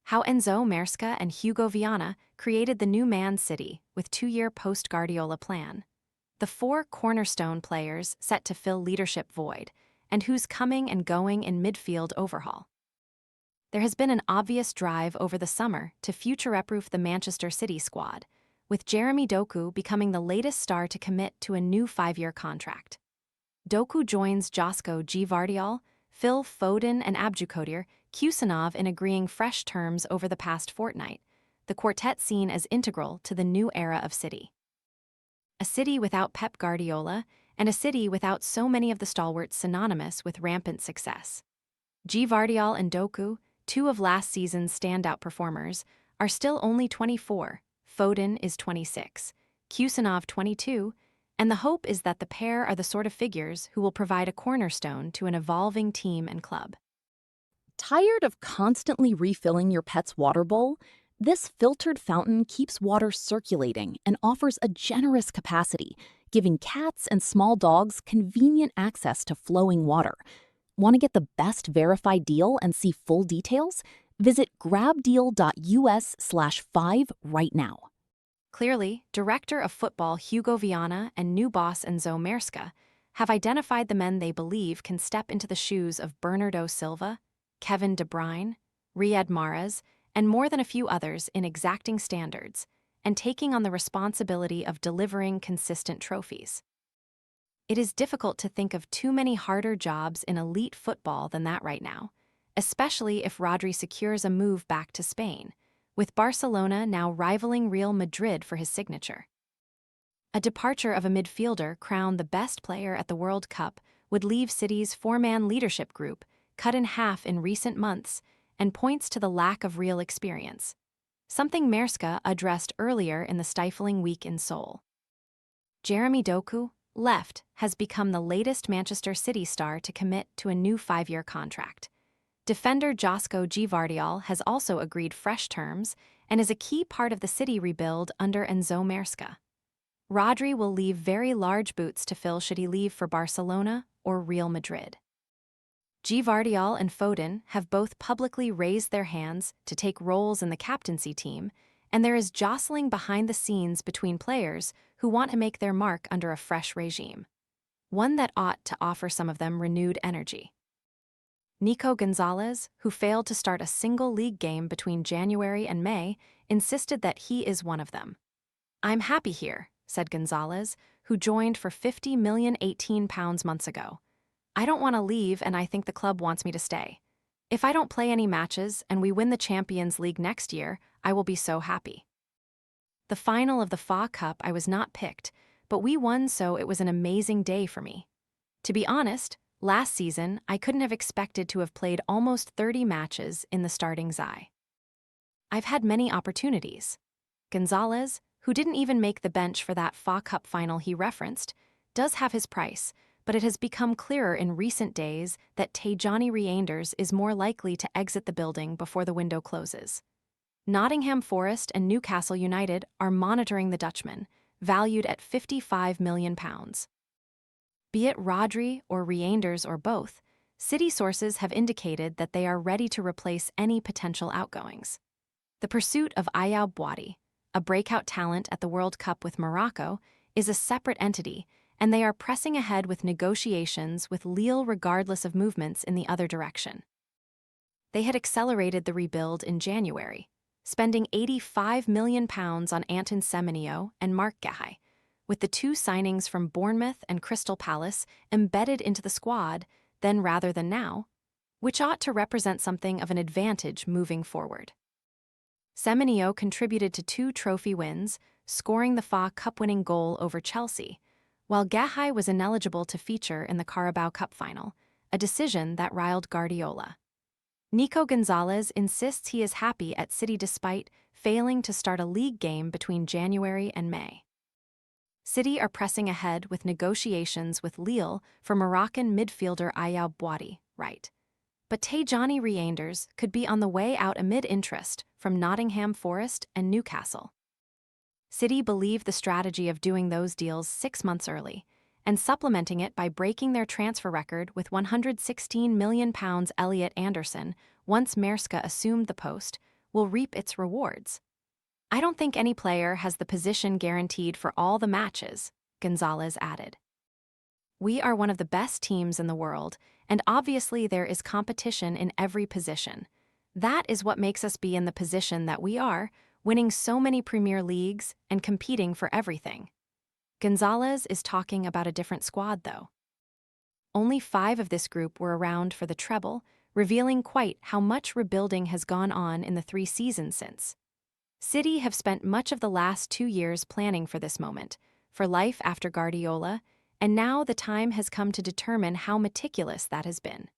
How Enzo, Maresca, and Hugo Viana created the new Man City with two-year post-Guardiola plan. The four cornerstone players set to fill leadership void, and who's coming and going in midfield overhaul. There has been an obvious drive over the summer to future-proof the Manchester City squad, with Jeremy Doku becoming the latest star to commit to a new 5-year contract. Doku joins Josko Gvardiol, Phil Foden and Abdukodir Khusanov in agreeing fresh terms over the past fortnight, the quartet seen as integral to the new era of City. A city without Pep Guardiola, and a city without so many of the stalwarts synonymous with rampant success. Gvardiol and Doku, two of last season's standout performers, are still only 24, Foden is 26, Khusanov 22, and the hope is that the pair are the sort of figures who will provide a cornerstone to an evolving team and club. Tired of constantly refilling your pet's water bowl? This filtered fountain keeps water circulating and offers a generous capacity, giving cats and small dogs convenient access to flowing water. Want to get the best verified deal and see full details? Visit grabdeal.us/5 right now. Clearly, Director of Football Hugo Viana and new boss Enzo Maresca have identified the men they believe can step into the shoes of Bernardo Silva, Kevin De Bruyne, Riyad Mahrez, and more than a few others in exacting standards, and taking on the responsibility of delivering consistent trophies. It is difficult to think of too many harder jobs in elite football than that right now, especially if Rodri secures a move back to Spain, with Barcelona now rivaling Real Madrid for his signature. A departure of a midfielder crowned the best player at the World Cup would leave City's four-man leadership group cut in half in recent months and points to the lack of real experience, something Maresca addressed earlier in the stifling week in Seoul. Jeremy Doku, left, has become the latest Manchester City star to commit to a new 5-year contract. Defender Josko Gvardiol has also agreed fresh terms and is a key part of the City rebuild under Enzo Maresca. Rodri will leave very large boots to fill should he leave for Barcelona or Real Madrid. Gvardiol and Foden have both publicly raised their hands to take roles in the captaincy team, and there is jostling behind the scenes between players who want to make their mark under a fresh regime, one that ought to offer some of them renewed energy. Nico Gonzalez, who failed to start a single league game between January and May, insisted that he is one of them. "I'm happy here," said Gonzalez, who joined for £50 million 18 months ago. "I don't want to leave, and I think the club wants me to stay. If I don't play any matches and we win the Champions League next year, I will be so happy. The final of the FA Cup I was not picked, but we won, so it was an amazing day for me. To be honest, last season I couldn't have expected to have played almost 30 matches in the starting side. I've had many opportunities." Gonzalez, who didn't even make the bench for that FA Cup final he referenced, does have his price, but it has become clearer in recent days that Tijjani Reinders is more likely to exit the building before the window closes. Nottingham Forest and Newcastle United are monitoring the Dutchman, valued at £55 million. Be it Rodri or Reinders or both, City sources have indicated that they are ready to replace any potential outgoings. The pursuit of Ayoub Boadi, a breakout talent at the World Cup with Morocco, is a separate entity, and they are pressing ahead with negotiations with Lille regardless of movements in the other direction. They had accelerated the rebuild in January, spending £85 million on Anton Semenyo and Marc Guéhi, with the two signings from Bournemouth and Crystal Palace embedded into the squad then rather than now, which ought to represent something of an advantage moving forward. Semenyo contributed to 2 trophy wins, scoring the FA Cup-winning goal over Chelsea, while Guéhi was ineligible to feature in the Carabao Cup final, a decision that riled Guardiola. Nico Gonzalez insists he is happy at City despite failing to start a league game between January and May. City are pressing ahead with negotiations with Lille for Moroccan midfielder Ayoub Boadi, right? But Tijjani Reinders could be on the way out amid interest from Nottingham Forest and Newcastle. City believe the strategy of doing those deals 6 months early, and supplementing it by breaking their transfer record with £116 million Elliot Anderson once Maresca assumed the post, will reap its rewards. I don't think any player has the position guaranteed for all the matches, Gonzalez added. We are one of the best teams in the world, and obviously there is competition in every position. That is what makes us be in the position that we are, winning so many Premier Leagues and competing for everything. Gonzalez is talking about a different squad, though. Only 5 of this group were around for the treble, revealing quite how much rebuilding has gone on in the 3 seasons since. City have spent much of the last 2 years planning for this moment, for life after Guardiola, and now the time has come to determine how meticulous that has been.